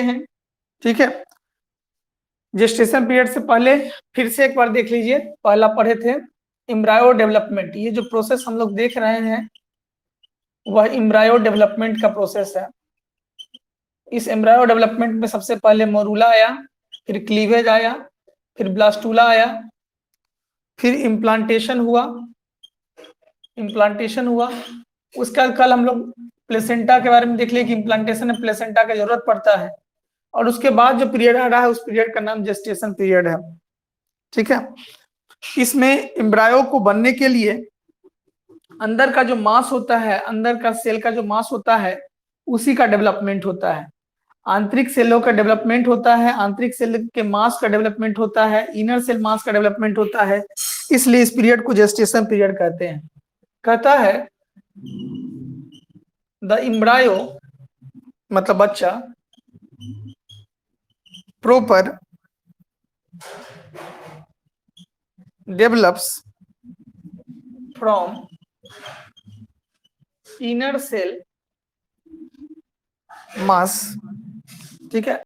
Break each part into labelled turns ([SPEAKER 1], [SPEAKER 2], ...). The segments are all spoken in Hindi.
[SPEAKER 1] हैं। ठीक है, जेस्टेशन पीरियड से पहले फिर से एक बार देख लीजिए, पहला पढ़े थे एम्ब्रायो डेवलपमेंट। ये जो प्रोसेस हम लोग देख रहे हैं वह एम्ब्रायो डेवलपमेंट का प्रोसेस है। इस एम्ब्रायो डेवलपमेंट में सबसे पहले मोरूला आया, फिर क्लीवेज आया, फिर ब्लास्टूला आया, फिर इम्प्लांटेशन हुआ। उसके बाद कल हम लोग प्लेसेंटा के बारे में देख लिए कि इम्प्लांटेशन में प्लेसेंटा की जरूरत पड़ता है, और उसके बाद जो पीरियड आ रहा है उस पीरियड का नाम जेस्टेशन पीरियड है। ठीक है, इसमें एम्ब्रायो को बनने के लिए अंदर का जो मास होता है, अंदर का सेल का जो मास होता है उसी का डेवलपमेंट होता है। आंतरिक सेलों का डेवलपमेंट होता है, आंतरिक सेल के मास का डेवलपमेंट होता है, इनर सेल मास का डेवलपमेंट होता है। इसलिए इस पीरियड को जेस्टेशन पीरियड कहते हैं। कहता है द एम्ब्रायो मतलब बच्चा proper develops from inner cell mass। ठीक है,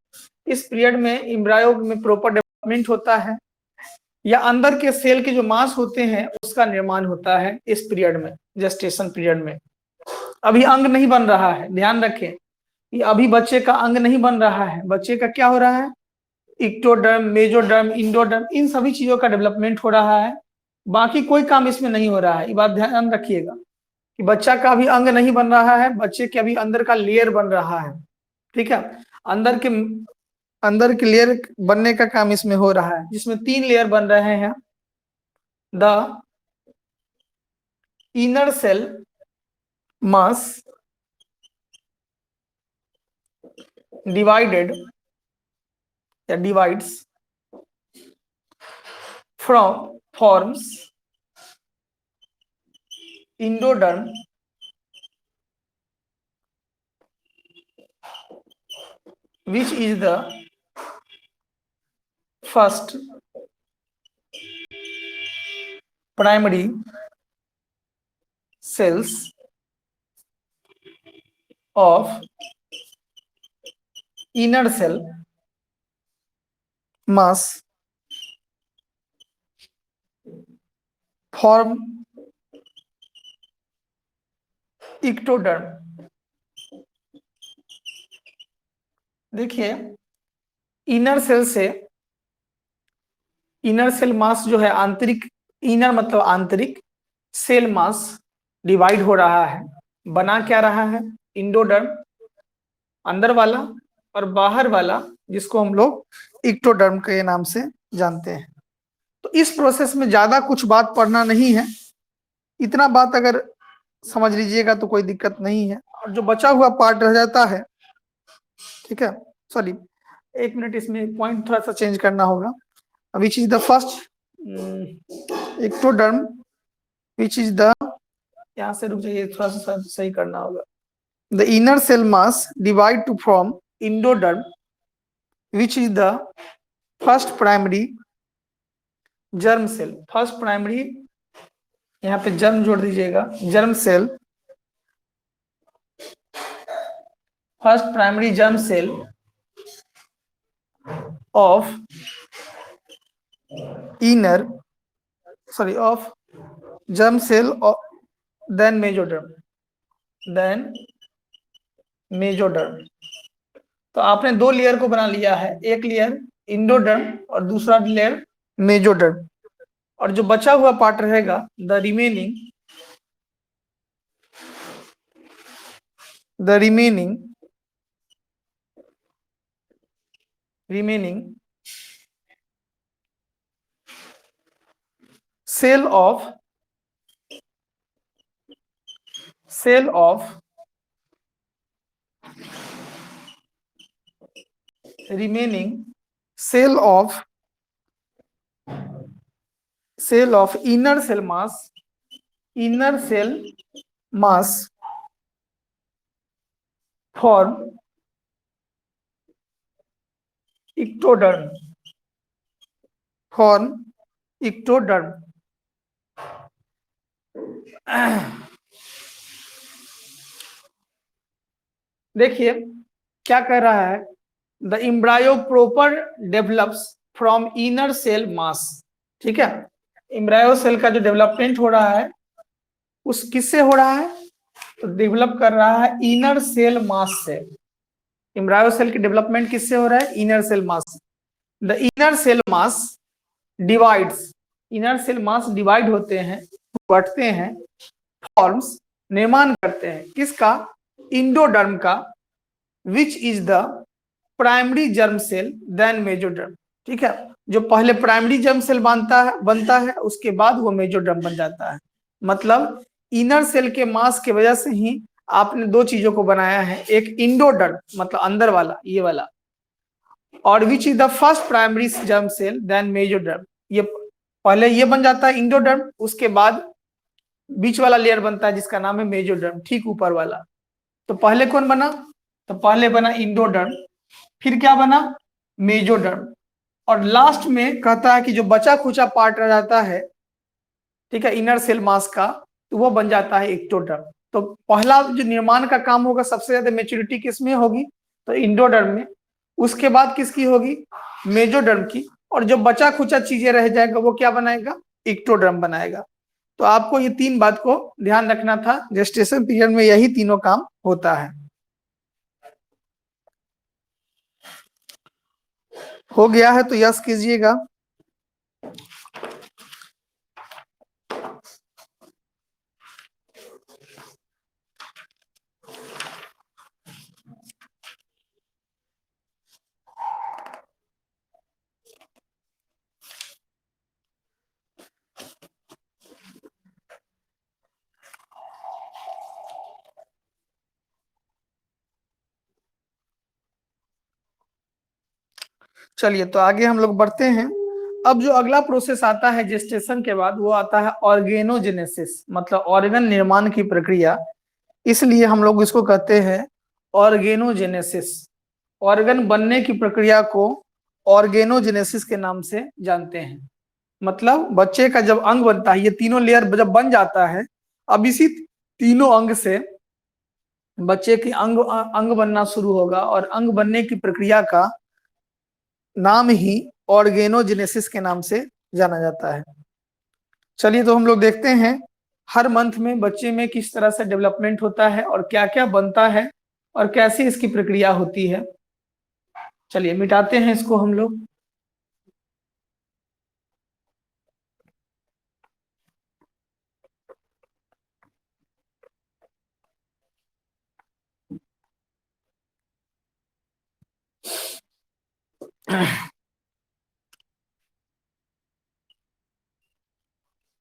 [SPEAKER 1] इस पीरियड में एम्ब्रायो में प्रॉपर डेवलपमेंट होता है या अंदर के सेल के जो मास होते हैं उसका निर्माण होता है इस पीरियड में, जेस्टेशन पीरियड में। अभी अंग नहीं बन रहा है, ध्यान रखें, ये अभी बच्चे का अंग नहीं बन रहा है। बच्चे का क्या हो रहा है, इक्टोडर्म, मेजोडर्म, इंडोडर्म, इन सभी चीजों का डेवलपमेंट हो रहा है। बाकी कोई काम इसमें नहीं हो रहा है। ये बात ध्यान रखिएगा कि बच्चा का अभी अंग नहीं बन रहा है, बच्चे के अभी अंदर का लेयर बन रहा है। ठीक है, अंदर के लेयर बनने का काम इसमें हो रहा है, जिसमें 3 लेयर बन रहे हैं। The inner cell mass divided या divides from forms endoderm which is the first primary cells of inner cell mass form ectoderm। देखिए, इनर सेल मास जो है आंतरिक, इनर मतलब आंतरिक, सेल मास डिवाइड हो रहा है, बना क्या रहा है, इंडोडर्म अंदर वाला और बाहर वाला जिसको हम लोग इक्टोडर्म के नाम से जानते हैं। तो इस प्रोसेस में ज्यादा कुछ बात पढ़ना नहीं है, इतना बात अगर समझ लीजिएगा तो कोई दिक्कत नहीं है, और जो बचा हुआ पार्ट रह जाता है, ठीक है, सॉरी एक मिनट, इसमें पॉइंट थोड़ा सा चेंज करना होगा। Which is the first ectoderm, which is the, यहाँ से रुक जाइए, थोड़ा सा सही करना होगा। The inner cell mass divide to form endoderm which is the first primary germ cell. First primary, यहाँ पे जर्म जोड़ दीजिएगा, germ cell, first primary germ cell of inner, sorry of germ cell then mesoderm. तो आपने 2 लेयर को बना लिया है, एक लेयर इंडोडर्म और दूसरा लेयर मेजोडर्म, और जो बचा हुआ पार्ट रहेगा the remaining cell of inner cell mass form ectoderm देखिए क्या कह रहा है, the embryo proper develops from inner cell mass. ठीक है, एम्ब्रायो सेल का जो डेवलपमेंट हो रहा है उस किससे हो रहा है, तो डेवलप कर रहा है इनर सेल मास से। एम्ब्रायो सेल की डेवलपमेंट किससे हो रहा है, इनर सेल मास से। The inner cell mass divides, inner cell mass divide होते हैं, बढ़ते हैं, फॉर्म्स निर्माण करते हैं किसका, इंडोडर्म का, which is the primary germ cell then mesoderm. ठीक है, जो पहले प्राइमरी जर्म सेल बनता है उसके बाद वो मेजोडर्म बन जाता है। मतलब इनर सेल के मास की वजह से ही आपने दो चीजों को बनाया है, एक इंडोडर्म मतलब अंदर वाला ये वाला, और which is the first primary germ cell then mesoderm. ये पहले ये बन जाता है इंडोडर्म, उसके बाद बीच वाला लेयर बनता है जिसका नाम है मेजोडर्म, ठीक ऊपर वाला। तो पहले कौन बना, तो पहले बना इंडोडर्म, फिर क्या बना, मेजोडर्म, और लास्ट में कहता है कि जो बचा खुचा पार्ट रह जाता है, ठीक है, इनर सेल मास का, तो वो बन जाता है एक्टोडर्म। तो पहला जो निर्माण का काम होगा सबसे ज्यादा मेच्योरिटी किसमें होगी, तो इंडोडर्म में, उसके बाद किसकी होगी, मेजोडर्म की, और जो बचा खुचा चीजें रह जाएगा वो क्या बनाएगा, एक्टोडर्म बनाएगा। तो आपको ये तीन बात को ध्यान रखना था, जेस्टेशन पीरियड में यही तीनों काम होता है। हो गया है तो यस कीजिएगा। चलिए तो आगे हम लोग बढ़ते हैं। अब जो अगला प्रोसेस आता है जेस्टेशन के बाद वो आता है ऑर्गेनोजेनेसिस, मतलब ऑर्गन निर्माण की प्रक्रिया, इसलिए हम लोग इसको कहते हैं ऑर्गेनोजेनेसिस। ऑर्गन बनने की प्रक्रिया को ऑर्गेनोजेनेसिस के नाम से जानते हैं। मतलब बच्चे का जब अंग बनता है, ये तीनों लेयर जब बन जाता है, अब इसी तीनों अंग से बच्चे की अंग बनना शुरू होगा, और अंग बनने की प्रक्रिया का नाम ही ऑर्गेनोजेनेसिस के नाम से जाना जाता है। चलिए तो हम लोग देखते हैं हर मंथ में बच्चे में किस तरह से डेवलपमेंट होता है और क्या क्या बनता है और कैसे इसकी प्रक्रिया होती है। चलिए मिटाते हैं इसको हम लोग।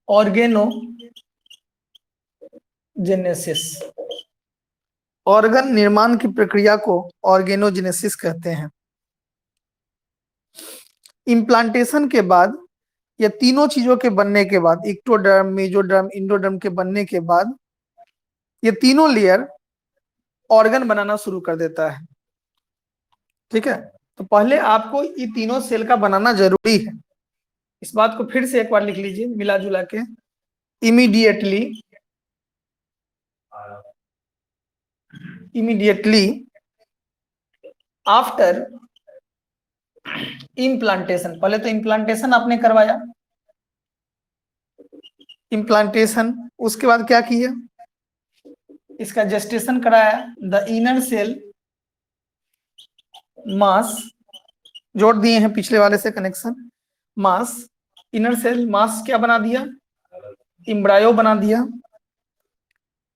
[SPEAKER 1] ऑर्गेनोजेनेसिस, ऑर्गन निर्माण की प्रक्रिया को ऑर्गेनोजेनेसिस कहते हैं। इम्प्लांटेशन के बाद या तीनों चीजों के बनने के बाद, इक्टोडर्म, मेजोडर्म, इंडोडर्म के बनने के बाद ये तीनों लेयर ऑर्गन बनाना शुरू कर देता है। ठीक है, तो पहले आपको ये तीनों सेल का बनाना जरूरी है। इस बात को फिर से एक बार लिख लीजिए मिला जुला के। इमीडिएटली, इमीडिएटली आफ्टर इम्प्लांटेशन, पहले तो इम्प्लांटेशन आपने करवाया, इम्प्लांटेशन, उसके बाद क्या किया, इसका जेस्टेशन कराया। द इनर सेल मास, जोड़ दिए हैं पिछले वाले से कनेक्शन, मास, इनर सेल मास क्या बना दिया, एम्ब्रायो बना दिया।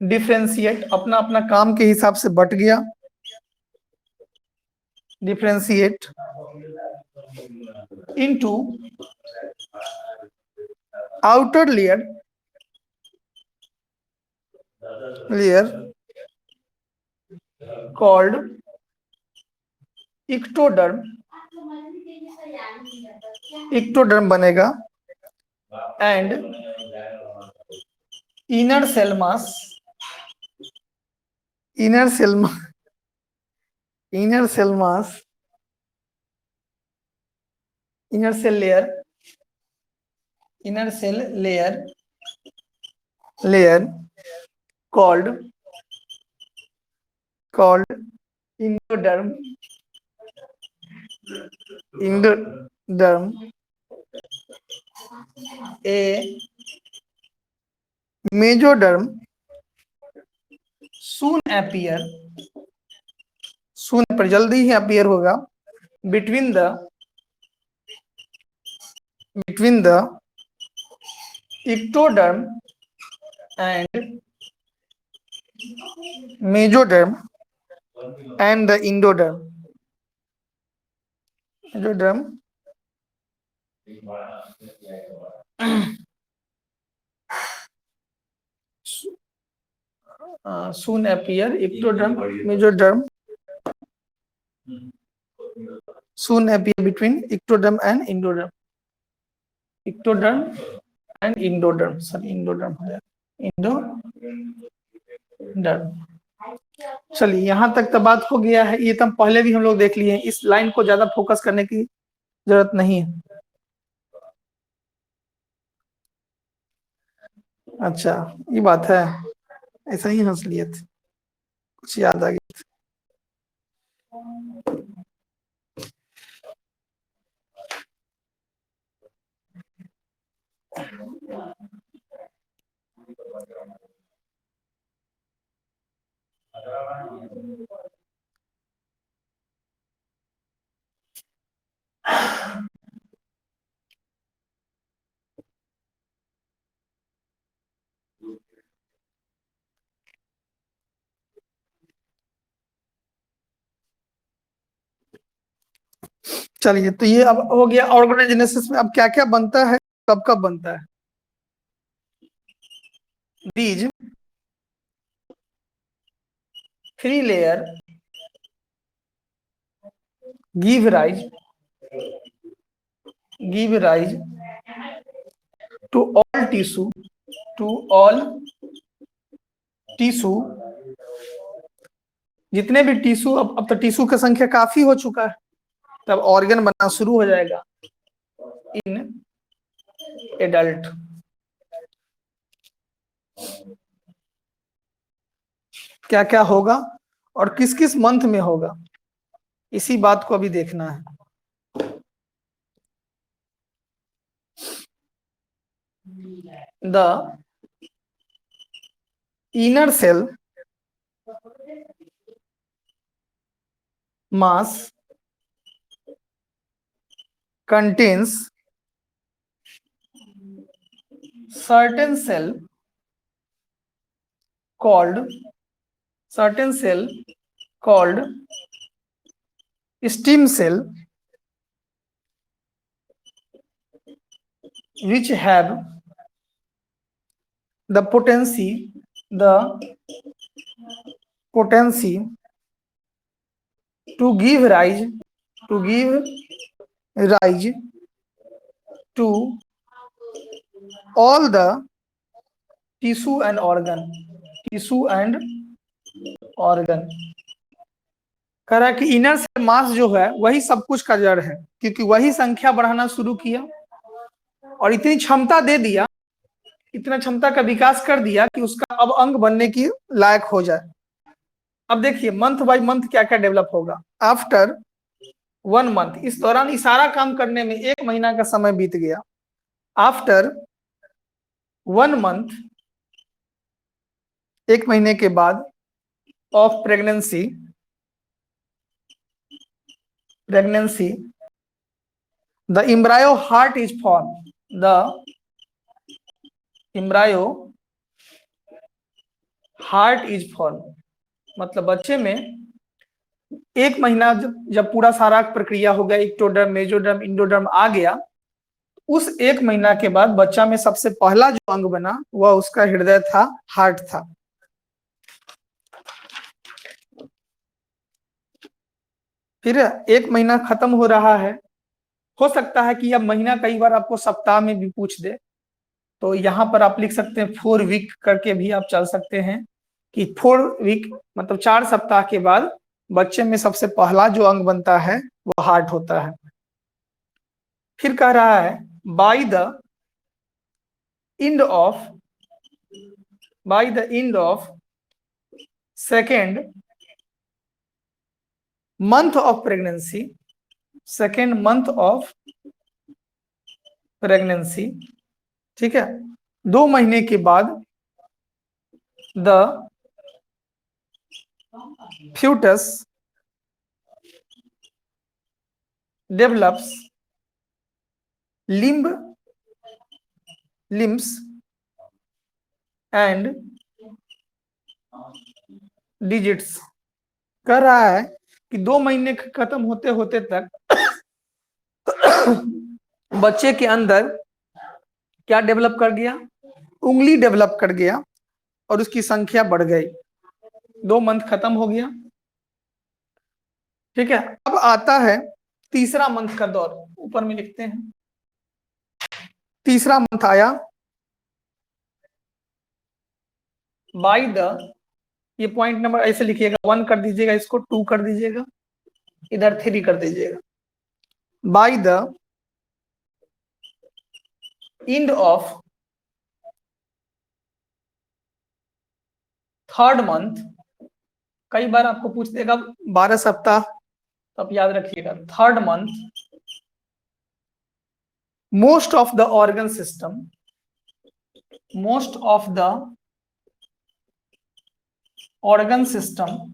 [SPEAKER 1] डिफ्रेंशिएट, अपना अपना काम के हिसाब से बट गया, differentiate into outer layer, layer called ectoderm, ectoderm बनेगा, and inner cell mass, inner cell inner cell mass, inner cell layer, inner cell layer, layer called endoderm, endoderm a mesoderm soon पर जल्दी ही अपीयर होगा between the ectoderm and mesoderm and the endoderm soon appear ectoderm mesoderm soon appear between ectoderm and endoderm endoderm चलिए यहां तक तो बात हो गया है। ये तो पहले भी हम लोग देख लिए हैं, इस लाइन को ज्यादा फोकस करने की जरूरत नहीं है। अच्छा ये बात है, ऐसा ही हंस लिए थे, कुछ याद आ गया। चलिए तो ये अब हो गया ऑर्गेनाइजेनेसिस में। अब क्या क्या बनता है, कब कब बनता है। these three layer give rise to all tissue जितने भी टिश्यू, अब तो टिश्यू की संख्या काफी हो चुका है, तब ऑर्गन बनना शुरू हो जाएगा इन एडल्ट। क्या क्या होगा और किस किस मंथ में होगा, इसी बात को अभी देखना है। The inner cell mass contains certain cell called stem cell which have the potency to give rise to all the tissue and organ कह रहा है कि इनर सेल मास जो है वही सब कुछ का जड़ है, क्योंकि वही संख्या बढ़ाना शुरू किया और इतनी क्षमता दे दिया, इतना क्षमता का विकास कर दिया कि उसका अब अंग बनने की लायक हो जाए। अब देखिए मंथ बाय मंथ क्या क्या डेवलप होगा। आफ्टर 1 मंथ, इस दौरान इशारा काम करने में 1 महीना का समय बीत गया। आफ्टर 1 मंथ, 1 महीने के बाद of pregnancy the embryo heart is formed। मतलब बच्चे में 1 महीना जब पूरा सारा प्रक्रिया हो गया, इक्टोडर्म मेजोडर्म इंडोडर्म आ गया, उस 1 महीना के बाद बच्चा में सबसे पहला जो अंग बना वह उसका हृदय था, हार्ट था। फिर 1 महीना खत्म हो रहा है, हो सकता है कि अब महीना कई बार आपको सप्ताह में भी पूछ दे, तो यहाँ पर आप लिख सकते हैं 4 वीक करके भी आप चल सकते हैं कि 4 वीक मतलब 4 सप्ताह के बाद बच्चे में सबसे पहला जो अंग बनता है वो हार्ट होता है। फिर कह रहा है bye the end of second month of pregnancy second month of pregnancy, ठीक है, 2 महीने के बाद the foetus develops limbs and digits. कह रहा है कि 2 महीने खत्म होते होते तक बच्चे के अंदर क्या डेवलप कर गया, उंगली डेवलप कर गया और उसकी संख्या बढ़ गई। 2 मंथ खत्म हो गया, ठीक है। अब आता है तीसरा मंथ का दौर, ऊपर में लिखते हैं। तीसरा मंथ आया, बाय द, ये पॉइंट नंबर ऐसे लिखिएगा, 1 कर दीजिएगा, इसको 2 कर दीजिएगा, इधर 3 कर दीजिएगा। Bye the end of third month, कई बार आपको पूछ देगा 12 सप्ताह, तो आप याद रखिएगा। Third month most of the organ system, most of the organ system,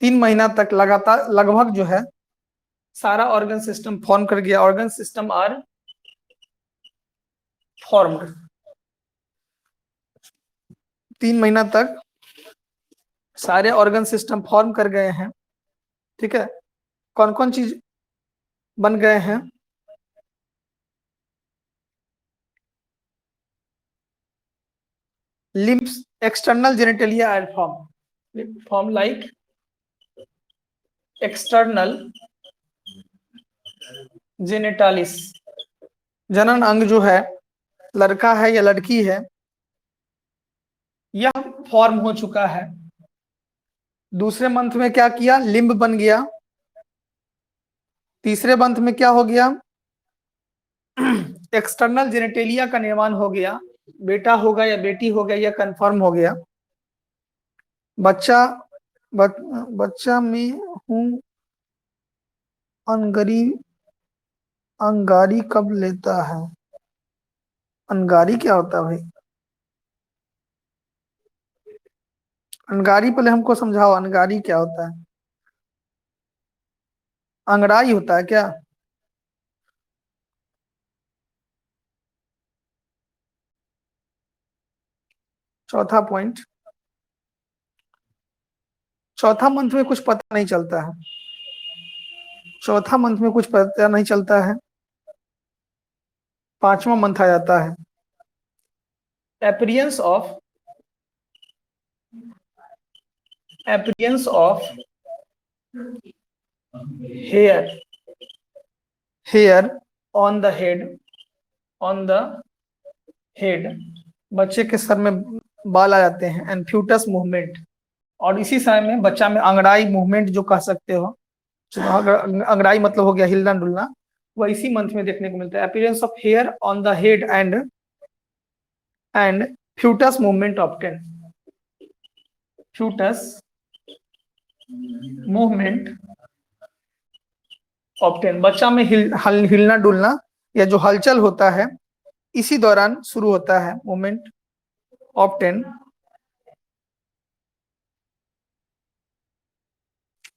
[SPEAKER 1] 3 महीना तक लगातार लगभग जो है सारा ऑर्गन सिस्टम फॉर्म कर गया। ऑर्गन सिस्टम आर फॉर्म्ड, 3 महीना तक सारे ऑर्गन सिस्टम फॉर्म कर गए हैं, ठीक है। कौन कौन चीज बन गए हैं? Limbs, external genitalia are form like external genitalis. जनन अंग जो है, लड़का है या लड़की है, यह फॉर्म हो चुका है। दूसरे मंथ में क्या किया? लिम्ब बन गया। तीसरे मंथ में क्या हो गया? एक्सटर्नल जेनेटेलिया का निर्माण हो गया। बेटा होगा या बेटी होगा यह कंफर्म हो गया। बच्चा में हूँ अंगारी कब लेता है? अंगारी क्या होता है भाई? अंगारी पहले हमको समझाओ, अंगारी क्या होता है? अंगड़ाई होता है क्या? चौथा पॉइंट, चौथा मंथ में कुछ पता नहीं चलता है। चौथा मंथ में कुछ पता नहीं चलता है। 5वां मंथ आ जाता है। appearance of hair on the head, बच्चे के सर में बाल आ जाते हैं। एंड फ्यूटस मूवमेंट, और इसी समय में बच्चा में अंगड़ाई मूवमेंट जो कह सकते हो, अंगड़ाई मतलब हो गया हिलना डुलना, वह इसी मंथ में देखने को मिलता है। Appearance of hair on the head and foetus movement obtain, foetus movement obtain, बच्चा में हिलना डुलना या जो हलचल होता है इसी दौरान शुरू होता है मूवमेंट ऑब्टेन,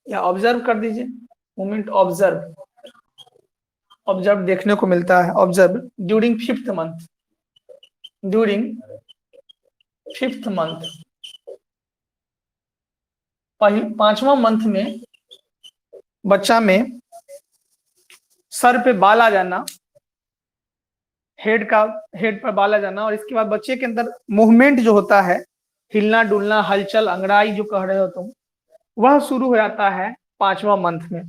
[SPEAKER 1] या ऑब्जर्व कर दीजिए। मूवमेंट ऑब्जर्व देखने को मिलता है। ऑब्जर्व ड्यूरिंग फिफ्थ मंथ, 5वां मंथ में बच्चा में सर पे बाल आ जाना, हेड पर बाल आ जाना, और इसके बाद बच्चे के अंदर मूवमेंट जो होता है, हिलना डुलना, हलचल, अंगड़ाई जो कह रहे हो तुम, वह शुरू हो जाता है 5वां मंथ में।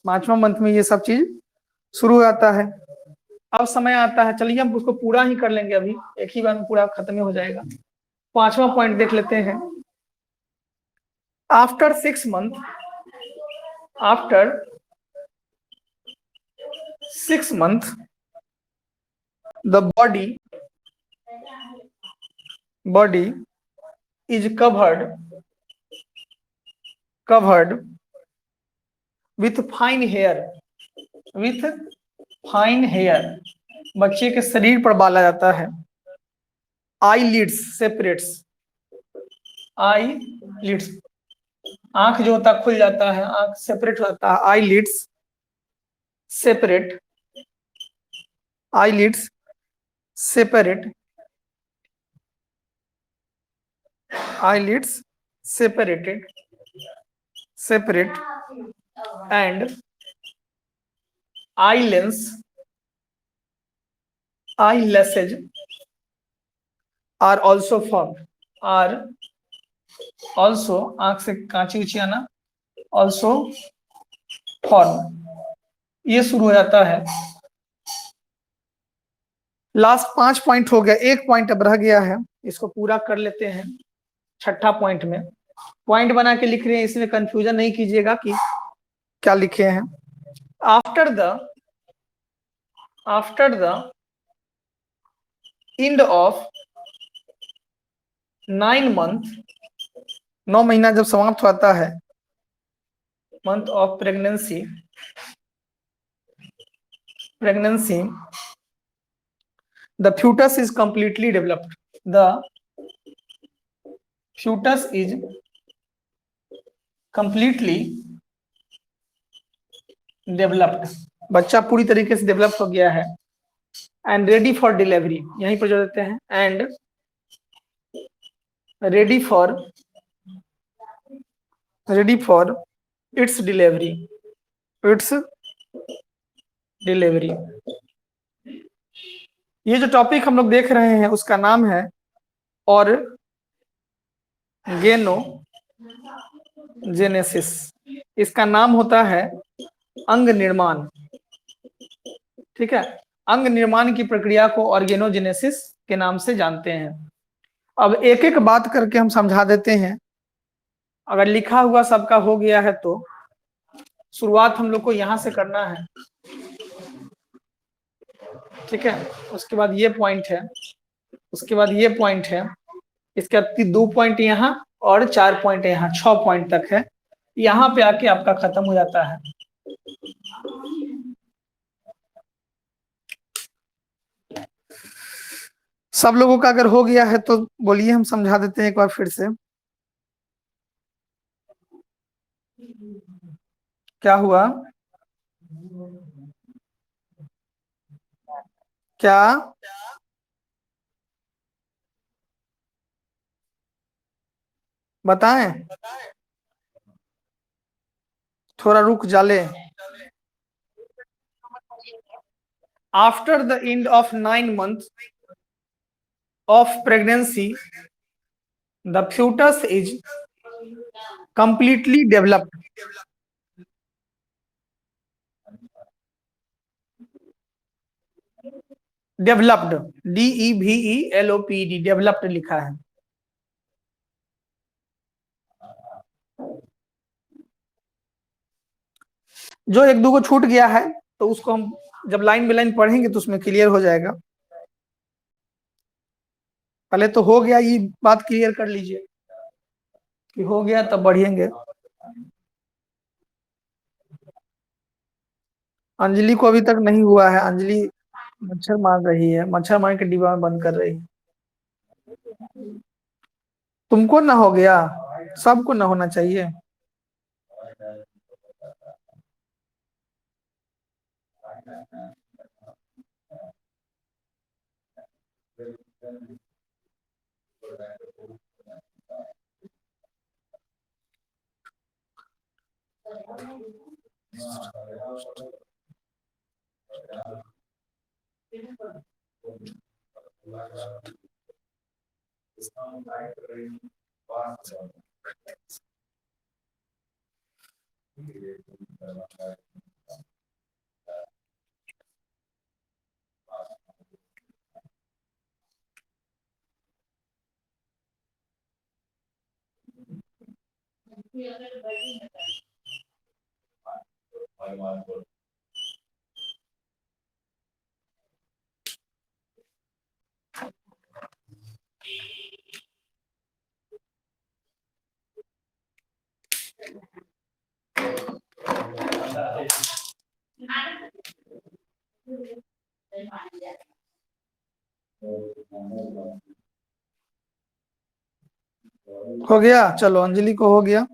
[SPEAKER 1] 5वां मंथ में ये सब चीज शुरू हो जाता है। अब समय आता है, चलिए हम उसको पूरा ही कर लेंगे, अभी एक ही बार में पूरा खत्म हो जाएगा। 5वां पॉइंट देख लेते हैं। After 6 month, the body is covered with fine hair, with fine hair, बच्चे के शरीर पर बाला जाता है। Eyelids separates, eyelids, आंख जो होता है खुल जाता है, आंख सेपरेट हो जाता है, eyelids separate, eyelids separate, eyelids separated, separate, and eyelashes are also formed, are also, आंख से कांची उची आना, also form, ये शुरू हो जाता है। लास्ट 5 पॉइंट हो गया, एक पॉइंट अब रह गया है, इसको पूरा कर लेते हैं। छठा पॉइंट में पॉइंट बना के लिख रहे हैं, इसमें कंफ्यूजन नहीं कीजिएगा कि क्या लिखे हैं। After the end of 9 month, 9 महीना जब समाप्त होता है, month of pregnancy, the fetus is completely developed, the fetus is completely developed, बच्चा पूरी तरीके से डेवलप हो गया है। एंड रेडी फॉर डिलीवरी, यहीं पर जो देते हैं, and ready for its delivery. ये जो टॉपिक हम लोग देख रहे हैं उसका नाम है ऑर्गेनोजेनेसिस, इसका नाम होता है अंग निर्माण। ठीक है, अंग निर्माण की प्रक्रिया को ऑर्गेनोजेनेसिस के नाम से जानते हैं। अब एक एक बात करके हम समझा देते हैं। अगर लिखा हुआ सबका हो गया है तो शुरुआत हम लोग को यहां से करना है। ठीक है, उसके बाद ये पॉइंट है, उसके बाद ये पॉइंट है, इसके बाद 2 पॉइंट यहाँ और 4 पॉइंट यहाँ, 6 पॉइंट तक है। यहाँ पे आके आपका खत्म हो जाता है। सब लोगों का अगर हो गया है तो बोलिए, हम समझा देते हैं एक बार फिर से। क्या हुआ? क्या बताएं? थोड़ा रुक जाले। After the end of 9 months of pregnancy, the fetus is completely developed. Developed, DEVELOPED, developed लिखा है। जो एक दो को छूट गया है तो उसको हम जब लाइन बाय लाइन पढ़ेंगे तो उसमें क्लियर हो जाएगा। पहले तो हो गया, ये बात क्लियर कर लीजिए कि हो गया, तब बढ़ेंगे। अंजलि को अभी तक नहीं हुआ है, अंजलि मच्छर मार रही है, मच्छर मार के डिब्बा में बंद कर रही है। तुमको ना हो गया, सबको ना होना चाहिए। हो गया, चलो अंजलि को हो गया।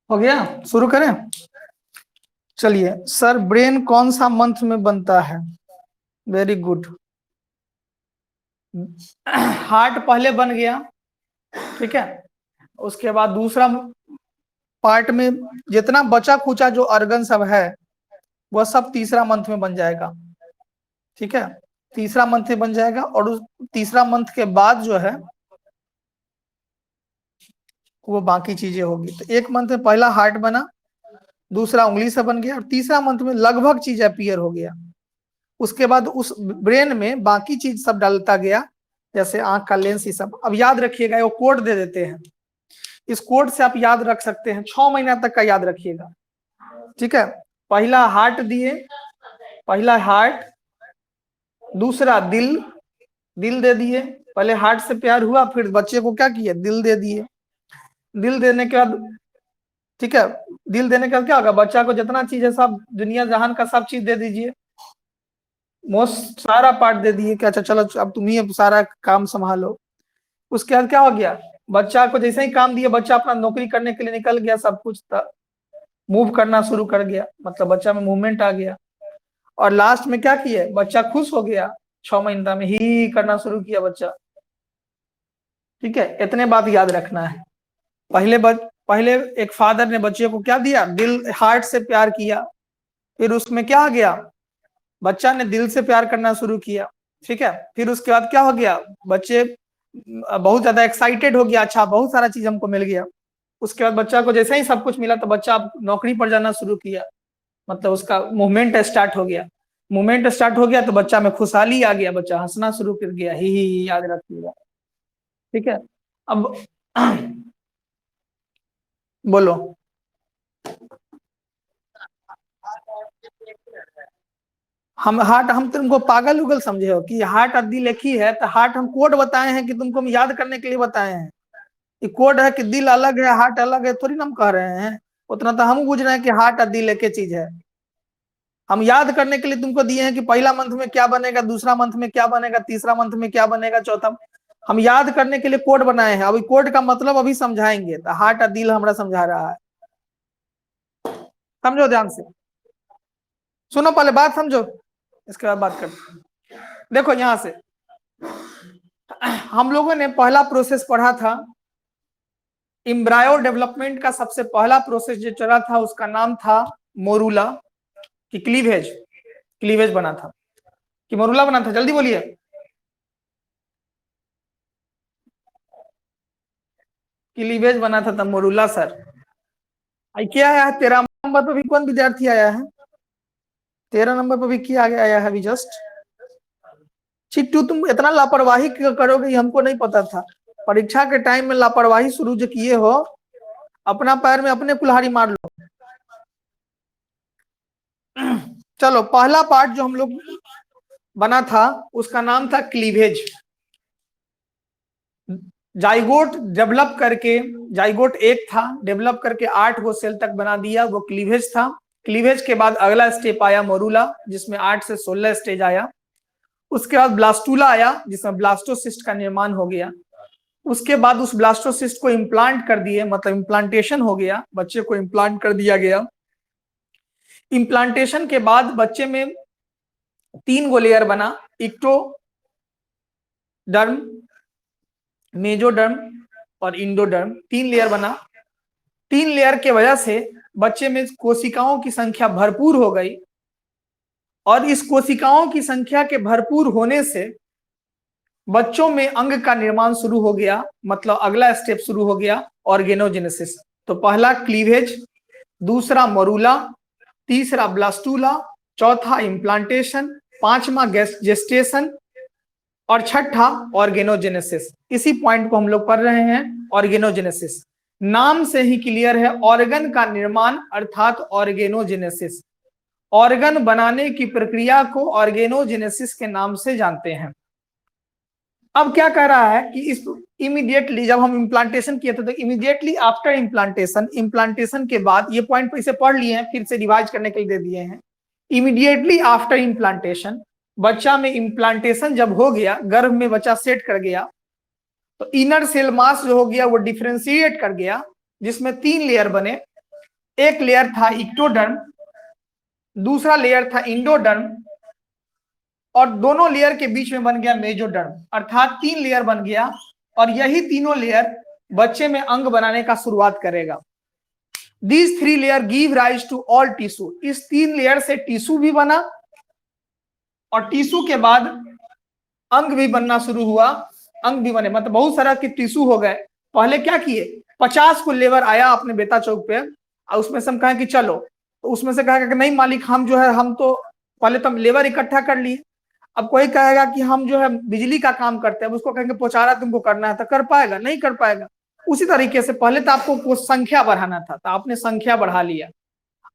[SPEAKER 1] हो गया, शुरू करें। चलिए सर, ब्रेन कौन सा मंथ में बनता है? Very good. हार्ट पहले बन गया, ठीक है। उसके बाद दूसरा पार्ट में जितना बचा खुचा जो ऑर्गन सब है वह सब तीसरा मंथ में बन जाएगा, ठीक है। तीसरा मंथ में बन जाएगा और उस तीसरा मंथ के बाद जो है वो बाकी चीजें होगी। तो एक मंथ में पहला हार्ट बना, दूसरा उंगली से बन गया और तीसरा मंथ में लगभग चीज अपीयर हो गया। उसके बाद उस ब्रेन में बाकी चीज सब डालता गया, जैसे आंख का लेंस, ये सब। अब याद रखिएगा, वो कोड दे देते हैं, इस कोड से आप याद रख सकते हैं, 6 महीना तक का याद रखिएगा, ठीक है। पहला हार्ट दिए, पहला हार्ट, दूसरा दिल, दिल दे दिए। पहले हार्ट से प्यार हुआ, फिर बच्चे को क्या किया, दिल दे दिए। दिल देने के बाद, ठीक है, दिल देने के बाद क्या होगा, बच्चा को जितना चीज है सब, दुनिया जहान का सब चीज दे दीजिए, मोस्ट सारा पार्ट दे दिए कि अच्छा चलो अब तुम ही अब सारा काम संभालो। उसके बाद क्या हो गया, बच्चा को जैसे ही काम दिया, बच्चा अपना नौकरी करने के लिए निकल गया, सब कुछ मूव करना शुरू कर गया, मतलब बच्चा में मूवमेंट आ गया। और लास्ट में क्या किया, बच्चा खुश हो गया, 6 महीना में ही करना शुरू किया बच्चा, ठीक है। इतने बात याद रखना है। पहले एक फादर ने बच्चे को क्या दिया, दिल, हार्ट से प्यार किया, फिर उसमें क्या आ गया, बच्चा ने दिल से प्यार करना शुरू किया, ठीक है। फिर उसके बाद क्या हो गया, बच्चे बहुत ज्यादा एक्साइटेड हो गया, अच्छा बहुत सारा चीज हमको मिल गया। उसके बाद बच्चा को जैसे ही सब कुछ मिला तो बच्चा नौकरी पर जाना शुरू किया, मतलब उसका मूवमेंट स्टार्ट हो गया। मूवमेंट स्टार्ट हो गया तो बच्चा में खुशहाली आ गया, बच्चा हंसना शुरू कर गया, ही याद रखिएगा, ठीक है। अब बोलो। हम तुमको पागल उगल समझे हो कि हार्ट और दिल एक ही है? तो हार्ट हम कोड बताए हैं कि तुमको हम याद करने के लिए बताए हैं, कि कोड है कि दिल अलग है हार्ट अलग है, थोड़ी ना हम कह रहे हैं। उतना तो हम बुझ रहे हैं कि हार्ट और दिल एक ही चीज है। हम याद करने के लिए तुमको दिए हैं कि पहला मंथ में क्या बनेगा, दूसरा मंथ में क्या बनेगा, तीसरा मंथ में क्या बनेगा, चौथा। हम याद करने के लिए कोड बनाए हैं, अभी कोड का मतलब अभी समझाएंगे। तो हार्ट और दिल हमारा समझा रहा है, समझो ध्यान से, सुनो पहले बात समझो, इसके बाद बात करते। देखो यहां से हम लोगों ने पहला प्रोसेस पढ़ा था, इम्ब्रायो डेवलपमेंट का सबसे पहला प्रोसेस जो चला था उसका नाम था मोरूला, कि क्लीवेज, क्लीवेज बना था, कि मोरूला बना था, जल्दी बोलिए। क्लीवेज बना था तब मोरूला सर। क्या आया है 13 नंबर पर भी, कौन विद्यार्थी आया है 13 नंबर पर भी? क्या आया है अभी जस्ट? चिट्टू तुम इतना लापरवाही करोगे ये हमको नहीं पता था। परीक्षा के टाइम में लापरवाही शुरू जो किए हो, अपना पैर में अपने कुल्हाड़ी मार लो। चलो पहला पार्ट जो हम लोग बना था उसका नाम था क्लीवेज। जाइगोट डेवलप करके, जाइगोट एक था, डेवलप करके 8 गो सेल तक बना दिया, वो क्लीवेज था। क्लीवेज के बाद अगला स्टेप आया मोरूला, जिसमें 8 से 16 स्टेज आया। उसके बाद ब्लास्टूला आया, जिसमें ब्लास्टोसिस्ट का निर्माण हो गया। उसके बाद उस ब्लास्टोसिस्ट को इम्प्लांट कर दिए, मतलब इम्प्लांटेशन हो गया, बच्चे को इम्प्लांट कर दिया गया। इम्प्लांटेशन के बाद बच्चे में 3 गो लेयर बना, इक्टोडर्म, मेजोडर्म और इंडोडर्म, 3 लेयर बना। 3 लेयर के वजह से बच्चे में कोशिकाओं की संख्या भरपूर हो गई, और इस कोशिकाओं की संख्या के भरपूर होने से बच्चों में अंग का निर्माण शुरू हो गया। मतलब अगला स्टेप शुरू हो गया ऑर्गेनोजेनेसिस। तो पहला क्लीवेज, दूसरा मरूला, तीसरा ब्लास्टूला, चौथा इम्प्लांटेशन, पांचवा जेस्टेशन और छठा ऑर्गेनोजेनेसिस। इसी पॉइंट को हम लोग पढ़ रहे हैं, ऑर्गेनोजेनेसिस। नाम से ही क्लियर है, ऑर्गन का निर्माण अर्थात ऑर्गेनोजेनेसिस। ऑर्गन बनाने की प्रक्रिया को ऑर्गेनोजेनेसिस के नाम से जानते हैं। अब क्या कह रहा है कि इस इमीडिएटली जब हम इम्प्लांटेशन किए थे तो इमीडिएटली आफ्टर इम्प्लांटेशन, इम्प्लांटेशन के बाद, ये पॉइंट इसे पढ़ लिए हैं, फिर से रिवाइज करने के लिए दे दिए हैं। इमीडिएटली आफ्टर इम्प्लांटेशन, बच्चा में इम्प्लांटेशन जब हो गया, गर्भ में बच्चा सेट कर गया, तो इनर सेल मास जो हो गया वो डिफ्रेंशिएट कर गया, जिसमें 3 लेयर बने। एक लेयर था इक्टोडर्म, दूसरा लेयर था इंडोडर्म, और दोनों लेयर के बीच में बन गया मेजोडर्म, अर्थात 3 लेयर बन गया। और यही तीनों लेयर बच्चे में अंग बनाने का शुरुआत करेगा। These 3 layer give rise to all tissue. इस 3 लेयर से टिश्यू भी बना, और टिश्यू के बाद अंग भी बनना शुरू हुआ। अंग भी बने, मतलब बहुत सारा के टिश्यू हो गए। पहले क्या किए, 50 को लेबर आया अपने बेता चौक पे, और उसमें से हम कहे कि चलो, तो उसमें से कहा कि नहीं मालिक, हम जो है, हम तो पहले तो लेबर इकट्ठा कर लिए। अब कोई कहेगा कि हम जो है बिजली का काम करते हैं, उसको कहेंगे पोचारा तुमको करना है, तो कर पाएगा? नहीं कर पाएगा। उसी तरीके से पहले तो आपको संख्या बढ़ाना था, तो आपने संख्या बढ़ा लिया।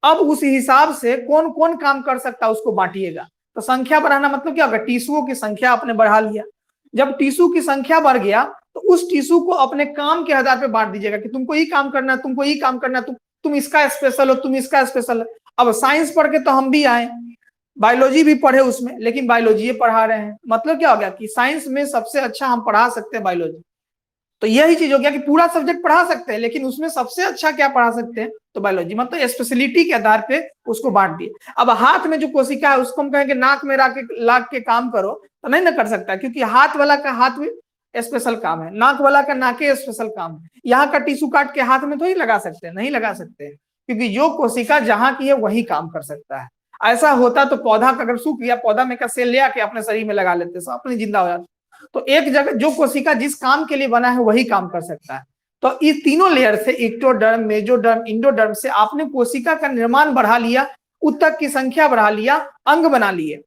[SPEAKER 1] अब उस हिसाब से कौन कौन काम कर सकता है उसको बांटिएगा। तो संख्या बढ़ाना मतलब क्या होगा, टिश्यूओं की संख्या आपने बढ़ा लिया। जब टिश्यू की संख्या बढ़ गया तो उस टिश्यू को अपने काम के आधार पे बांट दीजिएगा कि तुमको ये काम करना है, तुमको ये काम करना है, तुम इसका स्पेशल हो, तुम इसका स्पेशल हो। अब साइंस पढ़ के तो हम भी आए, बायोलॉजी भी पढ़े उसमें, लेकिन बायोलॉजी पढ़ा रहे हैं। मतलब क्या हो गया कि साइंस में सबसे अच्छा हम पढ़ा सकते हैं बायोलॉजी। तो यही चीज हो गया कि पूरा सब्जेक्ट पढ़ा सकते हैं, लेकिन उसमें सबसे अच्छा क्या पढ़ा सकते हैं, तो बायोलॉजी। मतलब स्पेशलिटी के आधार पे उसको बांट दिए। अब हाथ में जो कोशिका है उसको हम कहेंगे नाक में लाग के काम करो, तो नहीं ना कर सकता, क्योंकि हाथ वाला का हाथ में स्पेशल काम है, नाक वाला का नाके स्पेशल काम है। यहाँ का टिश्यू काट के हाथ में तो ही लगा सकते हैं, नहीं लगा सकते, क्योंकि जो कोशिका जहां की है वही काम कर सकता है। ऐसा होता तो पौधा अगर सूख गया, पौधा में का सेल ले आके अपने शरीर में लगा लेते, सब अपनी जिंदा हो जाता। तो एक जगह जो कोशिका जिस काम के लिए बना है वही काम कर सकता है। तो इस तीनों लेयर से, इक्टोडर्म, मेजोडर्म, इंडोडर्म से आपने कोशिका का निर्माण बढ़ा लिया, ऊतक की संख्या बढ़ा लिया, अंग बना लिए।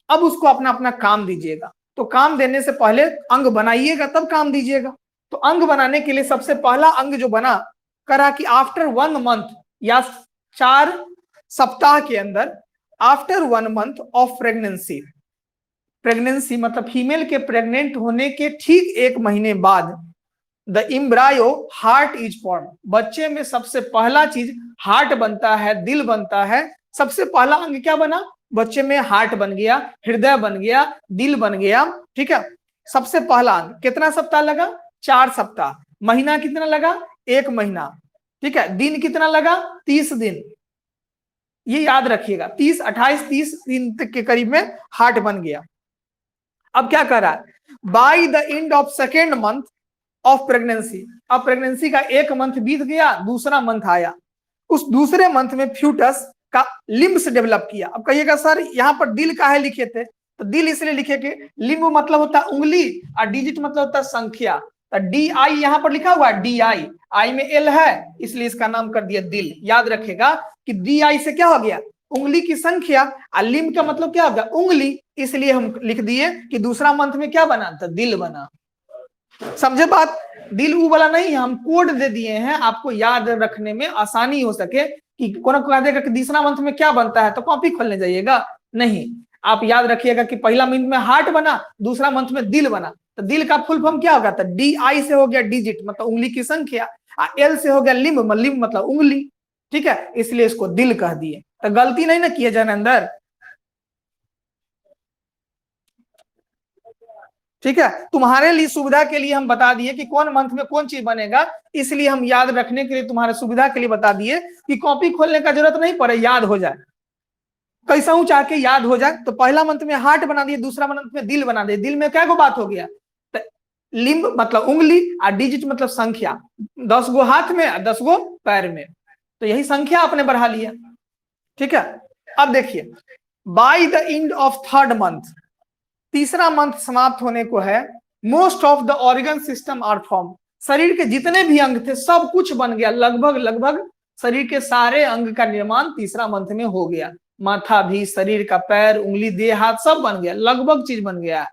[SPEAKER 1] अब उसको अपना अपना काम दीजिएगा। तो काम देने से पहले अंग बनाइएगा तब काम दीजिएगा। तो अंग बनाने के लिए सबसे पहला अंग जो बना, करा कि आफ्टर 1 मंथ या 4 सप्ताह के अंदर, after 1 month of pregnancy, pregnancy मतलब फीमेल के प्रेग्नेंट होने के ठीक 1 महीने बाद, the embryo heart is form. बच्चे में सबसे पहला चीज हार्ट बनता है, दिल बनता है। सबसे पहला अंग क्या बना, बच्चे में हार्ट बन गया, हृदय बन गया, दिल बन गया। ठीक है, सबसे पहला अंग। कितना सप्ताह लगा, 4 सप्ताह। महीना कितना लगा, 1 महीना। ठीक है, दिन कितना लगा, 30 दिन। ये याद रखिएगा, 30, 28, 30 दिन तक के करीब में हार्ट बन गया। अब क्या कर रहा है, bye the end of 2nd month of pregnancy. अब प्रेगनेंसी का 1 मंथ बीत गया, दूसरा मंथ आया। उस दूसरे मंथ में फ्यूटस का लिम्ब्स डेवलप किया। अब कहिएगा सर यहाँ पर दिल का है लिखे थे, तो दिल इसलिए लिखे कि लिम्ब मतलब होता है उंगली, और डिजिट मतलब होता है संख्या। तो डी आई यहाँ पर लिखा हुआ है, डी आई, आई में एल है, इसलिए इसका नाम कर दिया दिल। याद रखेगा कि डी आई से क्या हो गया, उंगली की संख्या, और लिम्ब का मतलब क्या होगा, उंगली, इसलिए हम लिख दिए कि दूसरा मंथ में क्या बना था, दिल बना। समझे बात, दिल वो वाला नहीं है, हम कोड दे दिए हैं आपको याद रखने में आसानी हो सके। कि कौन कह देगा कि तीसरा मंथ में क्या बनता है तो कॉपी खोलने जाइएगा, नहीं। आप याद रखिएगा कि पहला मंथ में हार्ट बना, दूसरा मंथ में दिल बना। तो दिल का फुल फॉर्म क्या होगा, तो डी आई से हो गया डिजिट मतलब उंगली की संख्या, एल से हो गया लिम्ब, लिम्ब मतलब उंगली। ठीक है, इसलिए इसको दिल कह दिए। तो गलती नहीं ना किए जाने अंदर। ठीक है, तुम्हारे लिए सुविधा के लिए हम बता दिए कि कौन मंथ में कौन चीज बनेगा, इसलिए हम याद रखने के लिए तुम्हारे सुविधा के लिए बता दिए कि कॉपी खोलने का जरूरत नहीं पड़े, याद हो जाए, कैसा हूं चाह के याद हो जाए। तो पहला मंथ में हार्ट बना दिए, दूसरा मंथ में दिल बना दिए। दिल में क्या को बात हो गया, तो लिम्ब मतलब उंगली, और डिजिट मतलब संख्या, 10 गो हाथ में 10 गो पैर में, तो यही संख्या आपने बढ़ा लिया। ठीक है, अब देखिए by the end of third month, तीसरा मंथ समाप्त होने को है, most of the organ system are form, शरीर के जितने भी अंग थे सब कुछ बन गया, लगभग लगभग शरीर के सारे अंग का निर्माण तीसरा मंथ में हो गया, माथा भी, शरीर का पैर, उंगली, देह, हाथ सब बन गया, लगभग चीज बन गया है।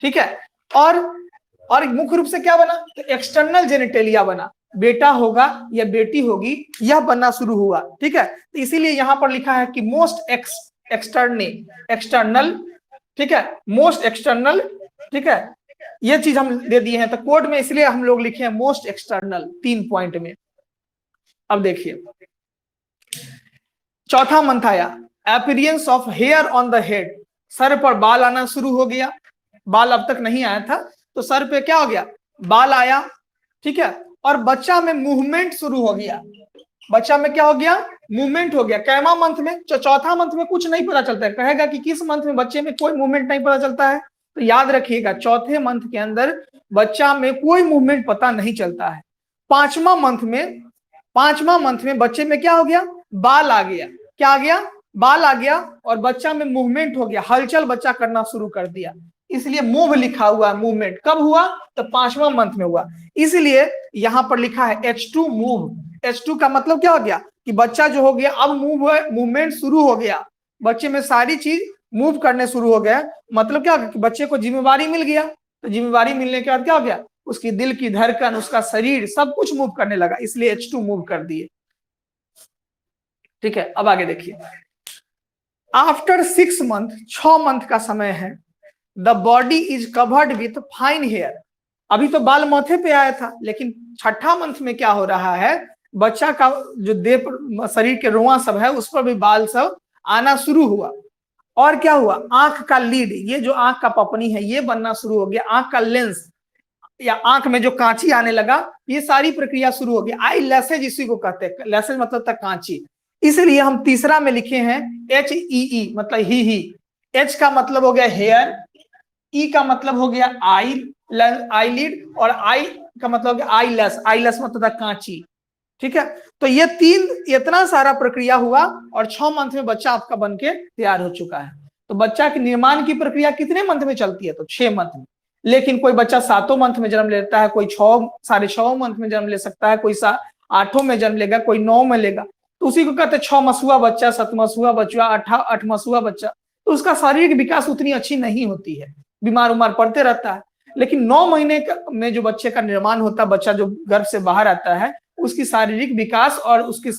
[SPEAKER 1] ठीक है, और मुख्य रूप से क्या बना, तो एक्सटर्नल जेनिटेलिया बना, बेटा होगा या बेटी होगी यह बनना शुरू हुआ। ठीक है, तो इसीलिए यहां पर लिखा है कि मोस्ट एक्सटर्नल, ठीक है, मोस्ट एक्सटर्नल। ठीक है, ये चीज हम दे दिए हैं, तो कोड में इसलिए हम लोग लिखे हैं मोस्ट एक्सटर्नल 3 पॉइंट में। अब देखिए चौथा मंथ आया, appearance of hair on the head, सर पर बाल आना शुरू हो गया, बाल अब तक नहीं आया था, तो सर पे क्या हो गया, बाल आया। ठीक है, और बच्चा में मूवमेंट शुरू हो गया, बच्चा में क्या हो गया, मूवमेंट हो गया। कैमा मंथ में, चौथा मंथ में कुछ नहीं पता चलता है, कहेगा कि किस मंथ में बच्चे में कोई मूवमेंट नहीं पता चलता है, तो याद रखिएगा चौथे मंथ के अंदर बच्चा में कोई मूवमेंट पता नहीं चलता है। पांचवा मंथ में बच्चे में क्या हो गया, बाल आ गया, क्या आ गया, बाल आ गया, और बच्चा में मूवमेंट हो गया, हलचल बच्चा करना शुरू कर दिया, इसलिए मूव लिखा हुआ है, मूवमेंट कब हुआ, तो 5वां मंथ में हुआ, इसलिए यहां पर लिखा है H2 मूव। H2 का मतलब क्या हो गया कि बच्चा जो हो गया अब मूवमेंट शुरू हो गया, बच्चे में सारी चीज मूव करने शुरू हो गया, मतलब क्या हो गया कि बच्चे को जिम्मेवारी मिल गया, तो जिम्मेवारी मिलने के बाद क्या हो गया, उसकी दिल की धड़कन, उसका शरीर सब कुछ मूव करने लगा, इसलिए H2 मूव कर दिए। ठीक है, अब आगे देखिए, आफ्टर 6 मंथ, 6 मंथ का समय है, the body is covered with fine hair, अभी तो बाल माथे पे आया था, लेकिन छठा मंथ में क्या हो रहा है, बच्चा का जो देह शरीर के रोआ सब है उस पर भी बाल सब आना शुरू हुआ, और क्या हुआ, आंख का लीड, ये जो आंख का पपनी है ये बनना शुरू हो गया, आंख का लेंस या आंख में जो कांची आने लगा, ये सारी प्रक्रिया शुरू हो गई। आई लैसेज इसी को कहते हैं, लैसेज मतलब था कांची, इसलिए हम तीसरा में लिखे हैं HEE मतलब ही। H का मतलब हो गया हेयर, E का मतलब हो गया आई लीड, और I का मतलब हो गया आई लेस मतलब था कांची। ठीक है, तो ये इतना सारा प्रक्रिया हुआ, और 6 मंथ में बच्चा आपका बन के तैयार हो चुका है। तो बच्चा के निर्माण की प्रक्रिया कितने मंथ में चलती है, तो 6 मंथ में, लेकिन कोई बच्चा 7 मंथ में जन्म लेता है, कोई 6.5 मंथ में जन्म ले सकता है, कोई 8 में जन्म लेगा, कोई 9 में लेगा, तो उसी को कहते हैं 6 मसुआ बच्चा, 7 मसुआ बच्चा, 8 मसुआ बच्चा, तो उसका शारीरिक विकास उतनी अच्छी नहीं होती है, बीमार उमार पड़ते रहता है। लेकिन 9 महीने में जो बच्चे का निर्माण होता है, बच्चा जो गर्भ से बाहर आता है, उसकी शारीरिक विकास और उसकी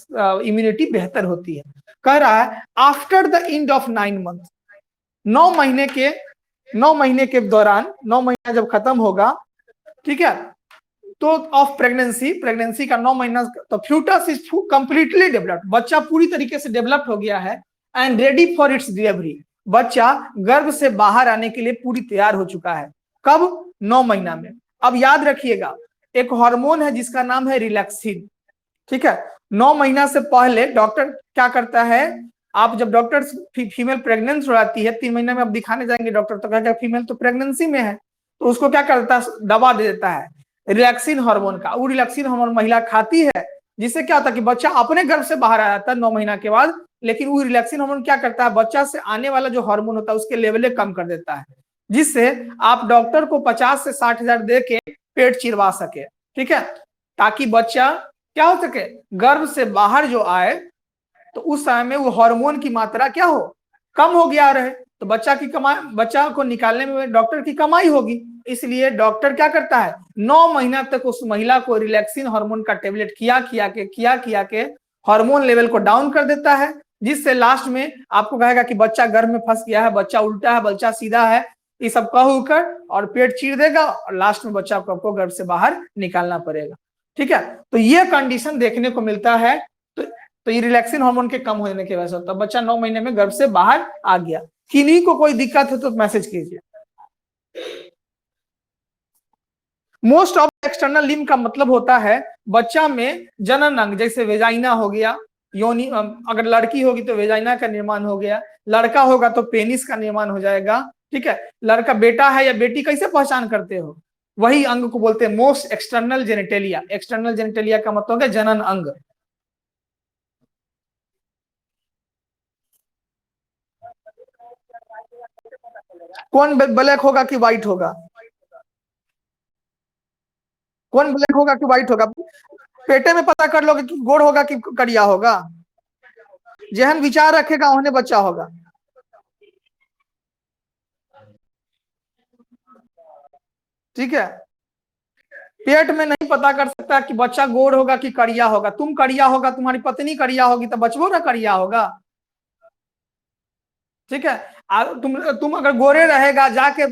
[SPEAKER 1] इम्यूनिटी बेहतर होती है। कह रहा है after the end of 9 month, 9 महीने के दौरान, 9 महीना जब खत्म होगा, ठीक है, तो ऑफ प्रेगनेंसी का 9 महीना, तो फ्यूटस इज कंप्लीटली डेवलप्ड, बच्चा पूरी तरीके से डेवलप्ड हो गया है, and ready for its delivery, बच्चा गर्भ से बाहर आने के लिए पूरी तैयार हो चुका है। कब, 9 महीना में। अब याद रखिएगा एक हार्मोन है जिसका नाम है रिलैक्सिन। ठीक है, 9 महीना से पहले डॉक्टर क्या करता है, आप जब डॉक्टर फीमेल प्रेग्नेंट हो जाती है, 3 महीने में आप दिखाने जाएंगे डॉक्टर, तो कहता है फीमेल तो प्रेगनेंसी में है, तो उसको क्या करता है, दवा दे देता है रिलैक्सिन हार्मोन का। वो रिलैक्सिन हार्मोन महिला खाती है, जिससे क्या होता है कि बच्चा अपने गर्भ से बाहर आ जाता है 9 महीना के बाद, लेकिन वो रिलैक्सिन हार्मोन क्या करता है, बच्चा से आने वाला जो हार्मोन होता है उसके लेवले कम कर देता है, जिससे आप डॉक्टर को 50 से 60 हजार दे के पेट चिरवा सके। ठीक है, ताकि बच्चा क्या हो सके, गर्भ से बाहर जो आए तो उस समय में वो हार्मोन की मात्रा क्या हो, कम हो गया रहे, तो बच्चा को निकालने में डॉक्टर की कमाई होगी। इसलिए डॉक्टर क्या करता है, 9 महीना तक उस महिला को रिलैक्सिन हार्मोन का टेबलेट किया के हार्मोन लेवल को डाउन कर देता है, जिससे लास्ट में आपको कहेगा कि बच्चा गर्भ में फंस गया है, बच्चा उल्टा है, बच्चा सीधा है, ये सब कहकर और पेट चीर देगा, और लास्ट में बच्चा को आपको गर्भ से बाहर निकालना पड़ेगा। ठीक है, तो ये कंडीशन देखने को मिलता है, तो ये रिलैक्सिन हार्मोन के कम होने की वजह से होता है। बच्चा 9 महीने में गर्भ से बाहर आ गया। किन्हीं को कोई दिक्कत है तो मैसेज कीजिए। मोस्ट ऑफ एक्सटर्नल लिम्ब का मतलब होता है बच्चा में जनन अंग, जैसे वेजाइना हो गया, योनि, अगर लड़की होगी तो वेजाइना का निर्माण हो गया, लड़का होगा तो पेनिस का निर्माण हो जाएगा। ठीक है, लड़का बेटा है या बेटी कैसे पहचान करते हो, वही अंग को बोलते हैं most external genitalia. External genitalia का मतलब है जनन अंग। कौन ब्लैक होगा कि व्हाइट होगा? कौन ब्लैक होगा कि व्हाइट होगा? पेटे में पता कर लोगे कि गोड़ होगा कि करिया होगा। जेहन विचार रखेगा उन्हें बच्चा होगा। ठीक है, पेट में नहीं पता कर सकता कि बच्चा गोड़ होगा कि करिया होगा। तुम करिया होगा, तुम्हारी पत्नी करिया होगी, तो बचबो ना करिया होगा। ठीक है, तुम अगर गोरे रहेगा, जाके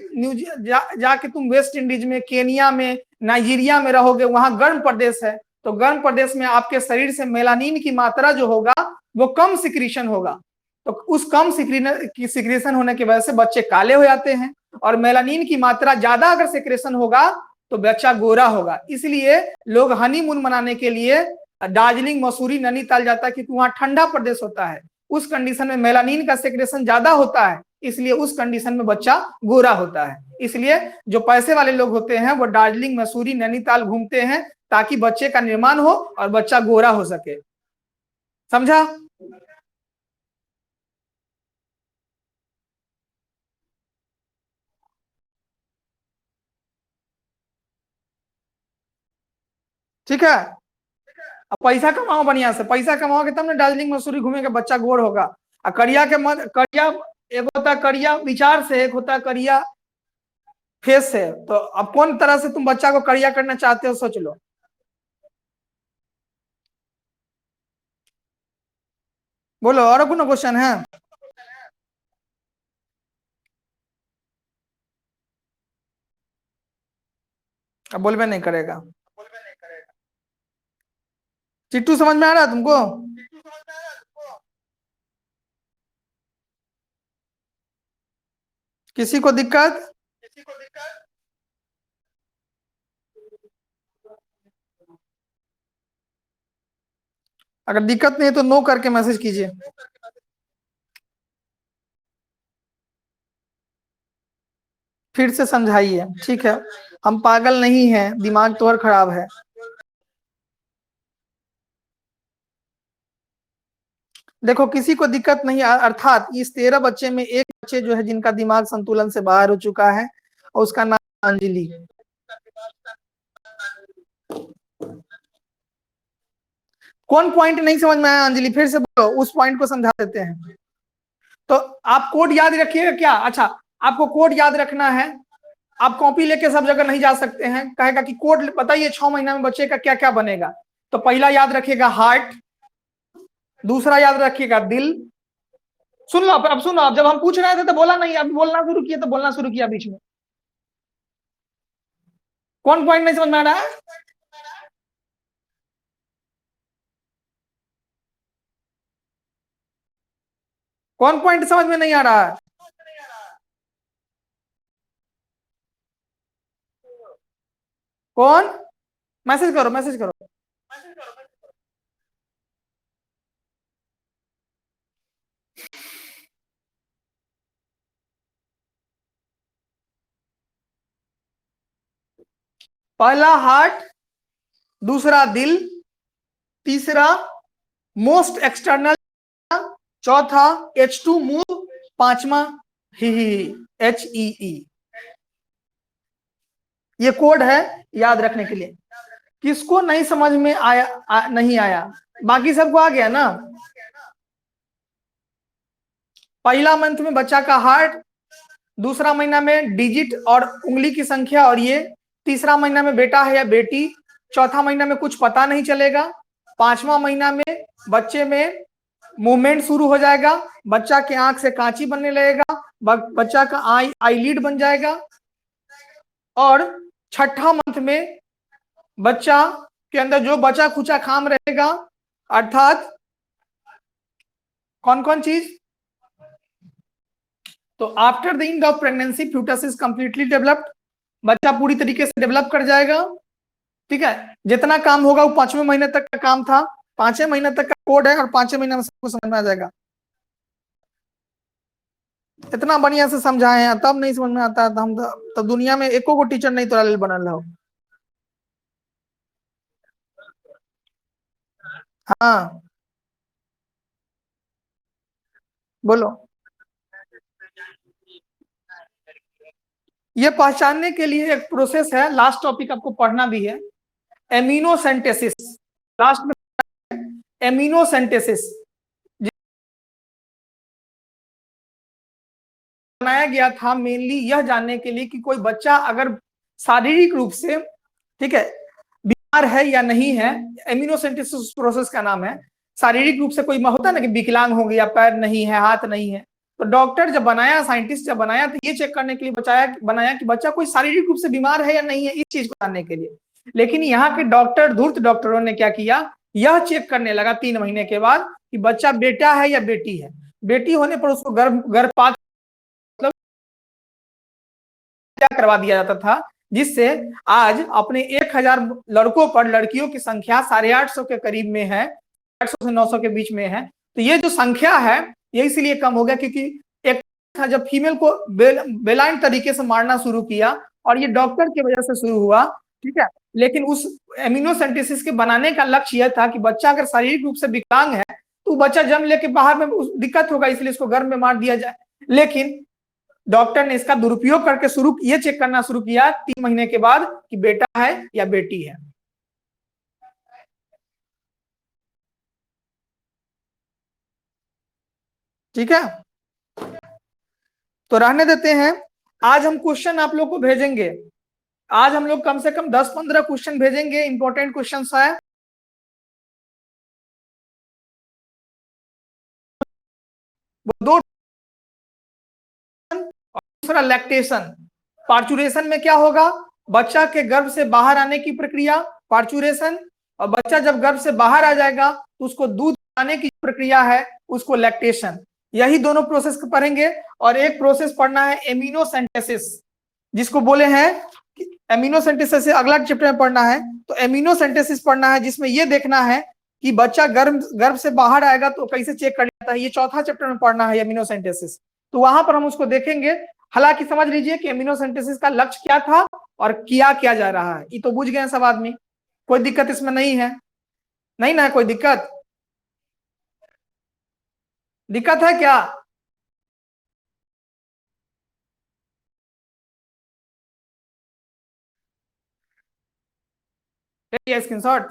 [SPEAKER 1] जाके तुम वेस्ट इंडीज में, केनिया में, नाइजीरिया में रहोगे, वहां गर्म प्रदेश है, तो गर्म प्रदेश में आपके शरीर से मेलानिन की मात्रा जो होगा वो कम सिक्रीशन होगा। तो उस कम सिक्रीशन होने की वजह से बच्चे काले हो जाते हैं। और मेलानिन की मात्रा ज्यादा अगर सिक्रेशन होगा तो बच्चा गोरा होगा। इसलिए लोग हनीमून मनाने के लिए दार्जिलिंग, मसूरी, नैनीताल जाता है, क्योंकि वहां ठंडा प्रदेश होता है। उस कंडीशन में मेलानिन का सेक्रेशन ज्यादा होता है, इसलिए उस कंडीशन में बच्चा गोरा होता है। इसलिए जो पैसे वाले लोग होते हैं वो दार्जिलिंग, मसूरी, नैनीताल घूमते हैं ताकि बच्चे का निर्माण हो और बच्चा गोरा हो सके। समझा? ठीक है, अब पैसा कमाओ, बढ़िया से पैसा कमाओगे तब ना दार्जिलिंग मसूरी घूमेंगे, बच्चा गोर होगा। और करिया के मत, करिया एक होता है करिया विचार से, एक होता है करिया फेस से। तो अब कौन तरह से तुम बच्चा को करिया करना चाहते हो, सोच लो। बोलो, और कोनो क्वेश्चन है? अब बोलबे नहीं करेगा। चिट्टू समझ में आ रहा है तुमको? किसी को दिक्कत? अगर दिक्कत नहीं है तो नो करके मैसेज कीजिए। फिर से समझाइए। ठीक है, हम पागल नहीं हैं, दिमाग तो और खराब है। देखो, किसी को दिक्कत नहीं, अर्थात इस 13 बच्चे में एक बच्चे जो है जिनका दिमाग संतुलन से बाहर हो चुका है, और उसका नाम अंजलि। कौन पॉइंट नहीं समझ में आया अंजलि? फिर से बोलो, उस पॉइंट को समझा देते हैं। तो आप कोड याद रखिएगा क्या? अच्छा, आपको कोड याद रखना है। आप कॉपी लेके सब जगह नहीं जा सकते हैं, कहेगा कि कोड बताइए 6 महीना में बच्चे का क्या क्या बनेगा। तो पहला याद रखिएगा हार्ट, दूसरा याद रखिएगा दिल। सुन लो, अब सुनो, अब जब हम पूछ रहे थे तो बोला नहीं, अब बोलना शुरू किया तो बोलना शुरू किया बीच में। कौन पॉइंट नहीं समझ में आ रहा है? कौन पॉइंट समझ में नहीं आ रहा है? कौन? मैसेज करो, मैसेज करो। पहला हार्ट, दूसरा दिल, तीसरा मोस्ट एक्सटर्नल, चौथा H2 मूव, पांचवा ही HEE। ये कोड है याद रखने के लिए। किसको नहीं समझ में आया? नहीं आया? बाकी सबको आ गया ना? पहला मंथ में बच्चा का हार्ट, दूसरा महीना में डिजिट और उंगली की संख्या, और ये तीसरा महीना में बेटा है या बेटी, चौथा महीना में कुछ पता नहीं चलेगा, पांचवा महीना में बच्चे में मूवमेंट शुरू हो जाएगा, बच्चा के आंख से कांची बनने लगेगा, बच्चा का आईलिड बन जाएगा, और छठा मंथ में बच्चा के अंदर जो बचा खुचा खाम रहेगा, अर्थात कौन कौन चीज? तो after the end of pregnancy foetus is completely developed, बच्चा पूरी तरीके से डेवलप कर जाएगा। ठीक है, जितना काम होगा वो 5वें महीने तक का काम था, 5वें महीने तक का कोड है, और 5वें महीने में सबको समझ में आ जाएगा। इतना बढ़िया से समझाए हैं तब नहीं समझ में आता है, तो हम तब दुनिया में एको को टीचर नहीं तोरा लेल बनल रहो। हाँ बोलो। ये पहचानने के लिए एक प्रोसेस है, लास्ट टॉपिक आपको पढ़ना भी है, एमिनोसेंटेसिस। लास्ट में एमिनोसेंटेसिस बनाया गया था मेनली यह जानने के लिए कि कोई बच्चा अगर शारीरिक रूप से, ठीक है, बीमार है या नहीं है। एमिनोसेंटेसिस प्रोसेस का नाम है। शारीरिक रूप से कोई होता है ना कि विकलांग हो गया, पैर नहीं है, हाथ नहीं है, तो डॉक्टर जब बनाया, साइंटिस्ट जब बनाया, तो ये चेक करने के लिए बनाया कि बच्चा कोई शारीरिक रूप से बीमार है या नहीं है, इस चीज को जानने के लिए। लेकिन यहाँ के डॉक्टर, धूर्त डॉक्टरों ने क्या किया, यह चेक करने लगा 3 महीने के बाद कि बच्चा बेटा है या बेटी है। बेटी होने पर उसको गर्भपात क्या करवा दिया जाता था, जिससे आज अपने 1,000 लड़कों पर लड़कियों की संख्या 850 के करीब में है, 800 से 900 के बीच में है। तो ये जो संख्या है ये इसलिए कम हो गया क्योंकि एक था जब फीमेल को बेलाइन तरीके से मारना शुरू किया, और ये डॉक्टर की वजह से शुरू हुआ, ठीक है। लेकिन उस एमिनोसेंटेसिस के बनाने का लक्ष्य यह था कि बच्चा अगर शारीरिक रूप से विकलांग है तो बच्चा जन्म लेके बाहर में दिक्कत होगा, इसलिए इसको गर्भ में मार दिया जाए। लेकिन डॉक्टर ने इसका दुरुपयोग करके ये चेक करना शुरू किया 3 महीने के बाद कि बेटा है या बेटी है। ठीक है, तो रहने देते हैं। आज हम क्वेश्चन आप लोग को भेजेंगे। आज हम लोग कम से कम 10-15 क्वेश्चन भेजेंगे, इंपॉर्टेंट क्वेश्चन है। वो दो, दूसरा लैक्टेशन। पार्चुरेशन में क्या होगा, बच्चा के गर्भ से बाहर आने की प्रक्रिया पार्चुरेशन, और बच्चा जब गर्भ से बाहर आ जाएगा तो उसको दूध आने की प्रक्रिया है उसको लैक्टेशन। यही दोनों प्रोसेस पढ़ेंगे। और एक प्रोसेस पढ़ना है एमिनोसेंटेसिस, जिसको बोले हैं एमिनोसेंटेसिस से अगला चैप्टर में पढ़ना है। तो एमिनोसेंटेसिस पढ़ना है जिसमें यह देखना है कि बच्चा गर्भ से बाहर आएगा तो कैसे चेक कर जाता है। ये चौथा चैप्टर में पढ़ना है एमिनोसेंटेसिस। तो वहां पर हम उसको देखेंगे। हालांकि समझ लीजिए कि एमिनोसेंटेसिस का लक्ष्य क्या था और किया क्या जा रहा है, ये तो बुझ गए सब आदमी। कोई दिक्कत इसमें नहीं है, नहीं ना है कोई दिक्कत? दिक्कत है क्या? स्क्रीनशॉट